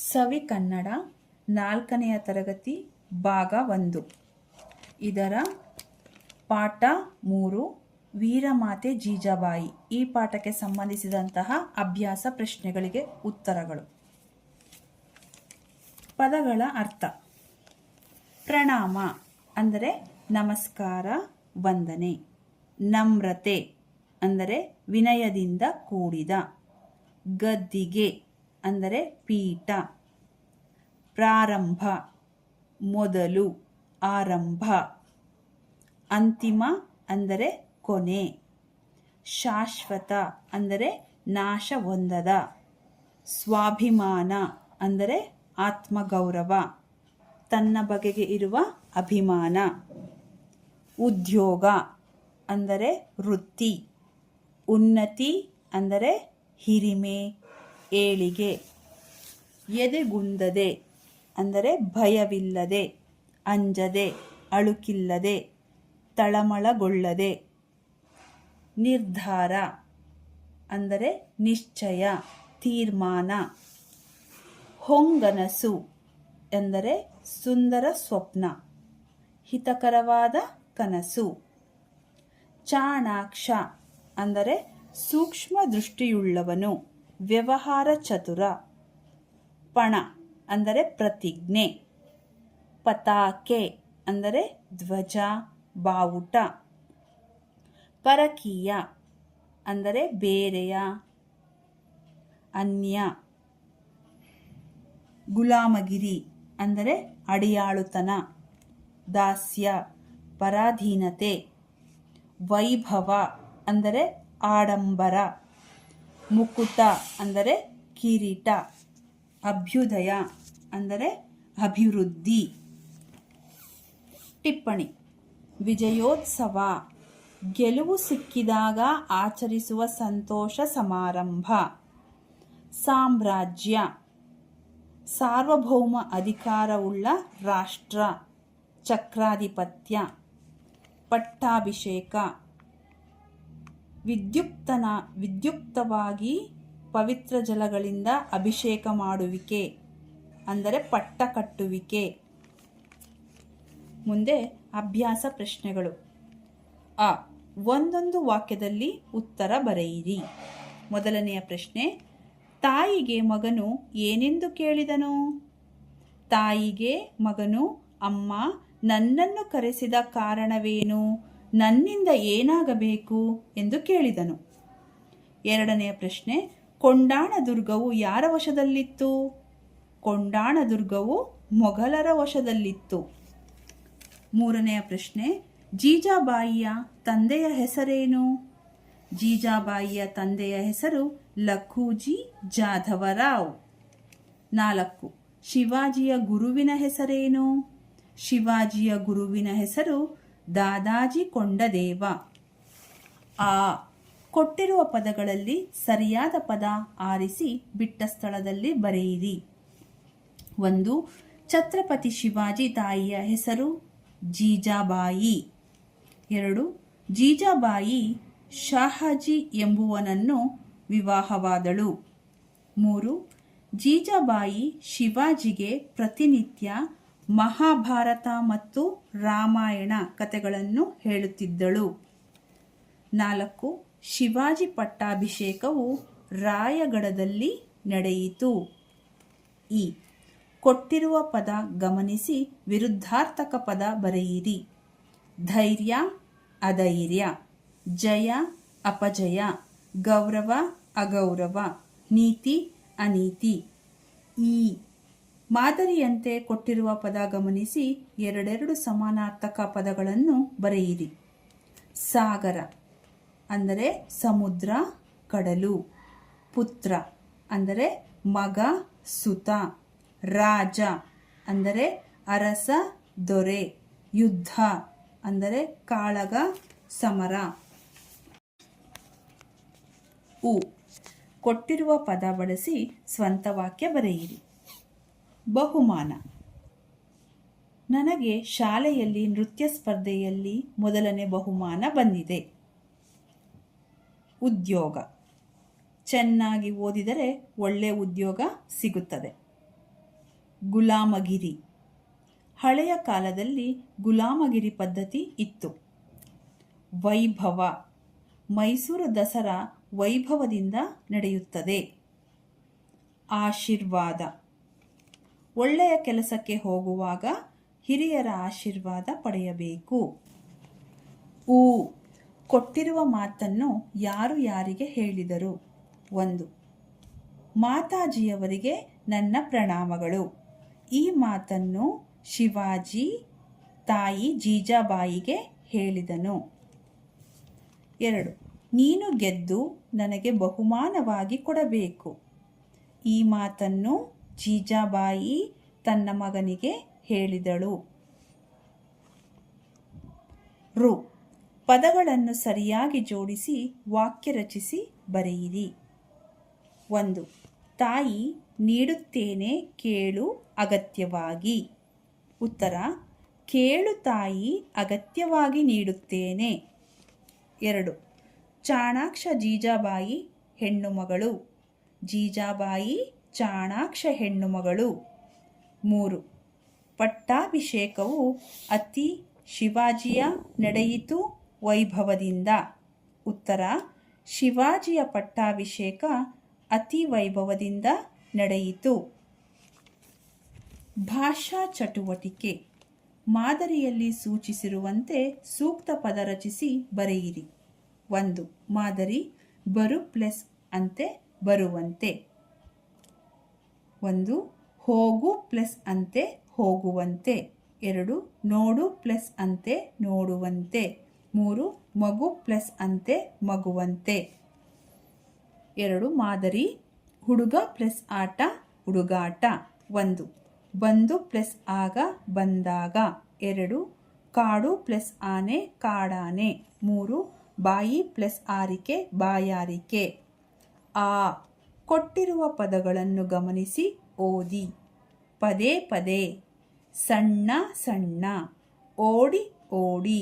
ಸವಿ ಕನ್ನಡ 4ನೆಯ ತರಗತಿ ಭಾಗ 1. ಇದರ ಪಾಠ 3 ವೀರಮಾತೆ ಜೀಜಾಬಾಯಿ. ಈ ಪಾಠಕ್ಕೆ ಸಂಬಂಧಿಸಿದಂತಹ ಅಭ್ಯಾಸ ಪ್ರಶ್ನೆಗಳಿಗೆ ಉತ್ತರಗಳು. ಪದಗಳ ಅರ್ಥ. ಪ್ರಣಾಮ ಅಂದರೆ ನಮಸ್ಕಾರ, ವಂದನೆ. ನಮ್ರತೆ ಅಂದರೆ ವಿನಯದಿಂದ ಕೂಡಿದ. ಗದ್ದಿಗೆ ಅಂದರೆ ಪೀಠ. ಪ್ರಾರಂಭ ಮೊದಲು, ಆರಂಭ. ಅಂತಿಮ ಅಂದರೆ ಕೊನೆ. ಶಾಶ್ವತ ಅಂದರೆ ನಾಶ ಹೊಂದದ. ಸ್ವಾಭಿಮಾನ ಅಂದರೆ ಆತ್ಮಗೌರವ, ತನ್ನ ಬಗೆಗೆ ಇರುವ ಅಭಿಮಾನ. ಉದ್ಯೋಗ ಅಂದರೆ ವೃತ್ತಿ. ಉನ್ನತಿ ಅಂದರೆ ಹಿರಿಮೆ, ಏಳಿಗೆ. ಎದೆಗುಂದದೆ ಅಂದರೆ ಭಯವಿಲ್ಲದೆ, ಅಂಜದೆ, ಅಳುಕಿಲ್ಲದೆ, ತಳಮಳಗೊಳ್ಳದೆ. ನಿರ್ಧಾರ ಅಂದರೆ ನಿಶ್ಚಯ, ತೀರ್ಮಾನ. ಹೊಂಗನಸು ಎಂದರೆ ಸುಂದರ ಸ್ವಪ್ನ, ಹಿತಕರವಾದ ಕನಸು. ಚಾಣಾಕ್ಷ ಅಂದರೆ ಸೂಕ್ಷ್ಮ ದೃಷ್ಟಿಯುಳ್ಳವನು, ವ್ಯವಹಾರ ಚತುರ. ಪಣ ಅಂದರೆ ಪ್ರತಿಜ್ಞೆ. ಪತಾಕೆ ಅಂದರೆ ಧ್ವಜ, ಬಾವುಟ. ಪರಕೀಯ ಅಂದರೆ ಬೇರೆಯ, ಅನ್ಯ. ಗುಲಾಮಗಿರಿ ಅಂದರೆ ಅಡಿಯಾಳುತನ, ದಾಸ್ಯ, ಪರಾಧೀನತೆ. ವೈಭವ ಅಂದರೆ ಆಡಂಬರ. ಮುಕುಟ ಅಂದರೆ ಕಿರೀಟ. ಅಭ್ಯುದಯ ಅಂದರೆ ಅಭಿವೃದ್ಧಿ. ಟಿಪ್ಪಣಿ. ವಿಜಯೋತ್ಸವ ಗೆಲುವು ಸಿಕ್ಕಿದಾಗ ಆಚರಿಸುವ ಸಂತೋಷ ಸಮಾರಂಭ. ಸಾಮ್ರಾಜ್ಯ ಸಾರ್ವಭೌಮ ಅಧಿಕಾರವುಳ್ಳ ರಾಷ್ಟ್ರ, ಚಕ್ರಾಧಿಪತ್ಯ. ಪಟ್ಟಾಭಿಷೇಕ ವಿದ್ಯುಕ್ತವಾಗಿ ಪವಿತ್ರ ಜಲಗಳಿಂದ ಅಭಿಷೇಕ ಮಾಡುವಿಕೆ ಅಂದರೆ ಪಟ್ಟ ಕಟ್ಟುವಿಕೆ. ಮುಂದೆ ಅಭ್ಯಾಸ ಪ್ರಶ್ನೆಗಳು. ಅ. ಒಂದೊಂದು ವಾಕ್ಯದಲ್ಲಿ ಉತ್ತರ ಬರೆಯಿರಿ. ಮೊದಲನೆಯ ಪ್ರಶ್ನೆ. ತಾಯಿಗೆ ಮಗನು ಏನೆಂದು ಕೇಳಿದನು? ತಾಯಿಗೆ ಮಗನು, ಅಮ್ಮ, ನನ್ನನ್ನು ಕರೆಸಿದ ಕಾರಣವೇನು? ನನ್ನಿಂದ ಏನಾಗಬೇಕು ಎಂದು ಕೇಳಿದನು. ಎರಡನೆಯ ಪ್ರಶ್ನೆ. ಕೊಂಡಾಣ ದುರ್ಗವು ಯಾರ ವಶದಲ್ಲಿತ್ತು? ಕೊಂಡಾಣ ದುರ್ಗವು ಮೊಘಲರ ವಶದಲ್ಲಿತ್ತು. ಮೂರನೆಯ ಪ್ರಶ್ನೆ. ಜೀಜಾಬಾಯಿಯ ತಂದೆಯ ಹೆಸರೇನು? ಜೀಜಾಬಾಯಿಯ ತಂದೆಯ ಹೆಸರು ಲಖೂಜಿ ಜಾಧವರಾವ್. 4. ಶಿವಾಜಿಯ ಗುರುವಿನ ಹೆಸರೇನು? ಶಿವಾಜಿಯ ಗುರುವಿನ ಹೆಸರು ದಾದಾಜಿ ಕೊಂಡದೇವ. ಆ. ಕೊಟ್ಟಿರುವ ಪದಗಳಲ್ಲಿ ಸರಿಯಾದ ಪದ ಆರಿಸಿ ಬಿಟ್ಟ ಸ್ಥಳದಲ್ಲಿ ಬರೆಯಿರಿ. 1. ಛತ್ರಪತಿ ಶಿವಾಜಿ ತಾಯಿಯ ಹೆಸರು ಜೀಜಾಬಾಯಿ. 2. ಜೀಜಾಬಾಯಿ ಶಾಹಜಿ ಎಂಬುವನನ್ನು ವಿವಾಹವಾದಳು. 3. ಜೀಜಾಬಾಯಿ ಶಿವಾಜಿಗೆ ಪ್ರತಿನಿತ್ಯ ಮಹಾಭಾರತ ಮತ್ತು ರಾಮಾಯಣ ಕಥೆಗಳನ್ನು ಹೇಳುತ್ತಿದ್ದಳು. 4. ಶಿವಾಜಿ ಪಟ್ಟಾಭಿಷೇಕವು ರಾಯಗಢದಲ್ಲಿ ನಡೆಯಿತು. ಈ. ಕೊಟ್ಟಿರುವ ಪದ ಗಮನಿಸಿ ವಿರುದ್ಧಾರ್ಥಕ ಪದ ಬರೆಯಿರಿ. ಧೈರ್ಯ, ಅಧೈರ್ಯ. ಜಯ, ಅಪಜಯ. ಗೌರವ, ಅಗೌರವ. ನೀತಿ, ಅನೀತಿ. ಈ ಮಾದರಿಯಂತೆ ಕೊಟ್ಟಿರುವ ಪದ ಗಮನಿಸಿ ಎರಡೆರಡು ಸಮಾನಾರ್ಥಕ ಪದಗಳನ್ನು ಬರೆಯಿರಿ. ಸಾಗರ ಅಂದರೆ ಸಮುದ್ರ, ಕಡಲು. ಪುತ್ರ ಅಂದರೆ ಮಗ, ಸುತ. ರಾಜ ಅಂದರೆ ಅರಸ, ದೊರೆ. ಯುದ್ಧ ಅಂದರೆ ಕಾಳಗ, ಸಮರ. ಉ. ಕೊಟ್ಟಿರುವ ಪದ ಬಳಸಿ ಸ್ವಂತ ವಾಕ್ಯ ಬರೆಯಿರಿ. ಬಹುಮಾನ. ನನಗೆ ಶಾಲೆಯಲ್ಲಿ ನೃತ್ಯ ಸ್ಪರ್ಧೆಯಲ್ಲಿ ಮೊದಲನೇ ಬಹುಮಾನ ಬಂದಿದೆ. ಉದ್ಯೋಗ. ಚೆನ್ನಾಗಿ ಓದಿದರೆ ಒಳ್ಳೆಯ ಉದ್ಯೋಗ ಸಿಗುತ್ತದೆ. ಗುಲಾಮಗಿರಿ. ಹಳೆಯ ಕಾಲದಲ್ಲಿ ಗುಲಾಮಗಿರಿ ಪದ್ಧತಿ ಇತ್ತು. ವೈಭವ. ಮೈಸೂರು ದಸರಾ ವೈಭವದಿಂದ ನಡೆಯುತ್ತದೆ. ಆಶೀರ್ವಾದ. ಒಳ್ಳೆಯ ಕೆಲಸಕ್ಕೆ ಹೋಗುವಾಗ ಹಿರಿಯರ ಆಶೀರ್ವಾದ ಪಡೆಯಬೇಕು. ಊ. ಕೊಟ್ಟಿರುವ ಮಾತನ್ನು ಯಾರು ಯಾರಿಗೆ ಹೇಳಿದರು? 1. ಮಾತಾಜಿಯವರಿಗೆ ನನ್ನ ಪ್ರಣಾಮಗಳು. ಈ ಮಾತನ್ನು ಶಿವಾಜಿ ತಾಯಿ ಜೀಜಾಬಾಯಿಗೆ ಹೇಳಿದನು. 2. ನೀನು ಗೆದ್ದು ನನಗೆ ಬಹುಮಾನವಾಗಿ ಕೊಡಬೇಕು. ಈ ಮಾತನ್ನು ಜೀಜಾಬಾಯಿ ತನ್ನ ಮಗನಿಗೆ ಹೇಳಿದಳು. ರು. ಪದಗಳನ್ನು ಸರಿಯಾಗಿ ಜೋಡಿಸಿ ವಾಕ್ಯ ರಚಿಸಿ ಬರೆಯಿರಿ. 1. ತಾಯಿ ನೀಡುತ್ತೇನೆ ಕೇಳು ಅಗತ್ಯವಾಗಿ. ಉತ್ತರ: ಕೇಳು ತಾಯಿ ಅಗತ್ಯವಾಗಿ ನೀಡುತ್ತೇನೆ. 2. ಚಾಣಾಕ್ಷ ಜೀಜಾಬಾಯಿ ಹೆಣ್ಣು ಮಗಳು. ಜೀಜಾಬಾಯಿ ಚಾಣಾಕ್ಷ ಹೆಣ್ಣು ಮಗಳು. 3. ಪಟ್ಟಾಭಿಷೇಕವು ಅತಿ ಶಿವಾಜಿಯ ನಡೆಯಿತು ವೈಭವದಿಂದ. ಉತ್ತರ: ಶಿವಾಜಿಯ ಪಟ್ಟಾಭಿಷೇಕ ಅತಿ ವೈಭವದಿಂದ ನಡೆಯಿತು. ಭಾಷಾ ಚಟುವಟಿಕೆ. ಮಾದರಿಯಲ್ಲಿ ಸೂಚಿಸಿರುವಂತೆ ಸೂಕ್ತ ಪದ ರಚಿಸಿ ಬರೆಯಿರಿ. 1. ಮಾದರಿ: ಬರು ಪ್ಲಸ್ ಅಂತೆ ಬರುವಂತೆ. 1. ಹೋಗು ಪ್ಲಸ್ ಅಂತೆ ಹೋಗುವಂತೆ. 2. ನೋಡು ಪ್ಲಸ್ ಅಂತೆ ನೋಡುವಂತೆ. 3. ಮಗು ಪ್ಲಸ್ ಅಂತೆ ಮಗುವಂತೆ. 2. ಮಾದರಿ: ಹುಡುಗ ಪ್ಲಸ್ ಆಟ ಹುಡುಗಾಟ. 1. ಬಂದು ಪ್ಲಸ್ ಆಗ ಬಂದಾಗ. 2. ಕಾಡು ಪ್ಲಸ್ ಆನೆ ಕಾಡಾನೆ. 3. ಬಾಯಿ ಪ್ಲಸ್ ಆರಿಕೆ ಬಾಯಾರಿಕೆ. ಆ. ಕೊಟ್ಟಿರುವ ಪದಗಳನ್ನು ಗಮನಿಸಿ ಓದಿ. ಪದೇ ಪದೇ. ಸಣ್ಣ ಸಣ್ಣ. ಓಡಿ ಓಡಿ.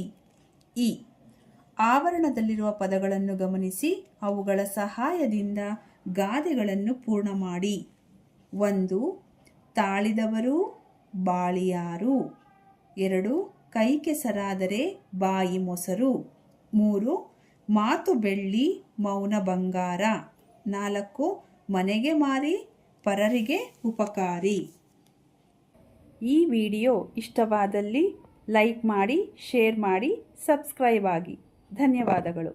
ಈ. ಆವರಣದಲ್ಲಿರುವ ಪದಗಳನ್ನು ಗಮನಿಸಿ ಅವುಗಳ ಸಹಾಯದಿಂದ ಗಾದೆಗಳನ್ನು ಪೂರ್ಣ ಮಾಡಿ. 1. ತಾಳಿದವರು ಬಾಳಿಯಾರು. 2. ಕೈ ಕೆಸರಾದರೆ ಬಾಯಿ ಮೊಸರು. 3. ಮಾತು ಬೆಳ್ಳಿ ಮೌನ ಬಂಗಾರ. 4. ಮನೆಗೆ ಮಾರಿ ಪರರಿಗೆ ಉಪಕಾರಿ. ಈ ವಿಡಿಯೋ ಇಷ್ಟವಾದಲ್ಲಿ ಲೈಕ್ ಮಾಡಿ, ಶೇರ್ ಮಾಡಿ, ಸಬ್ಸ್ಕ್ರೈಬ್ ಆಗಿ. ಧನ್ಯವಾದಗಳು.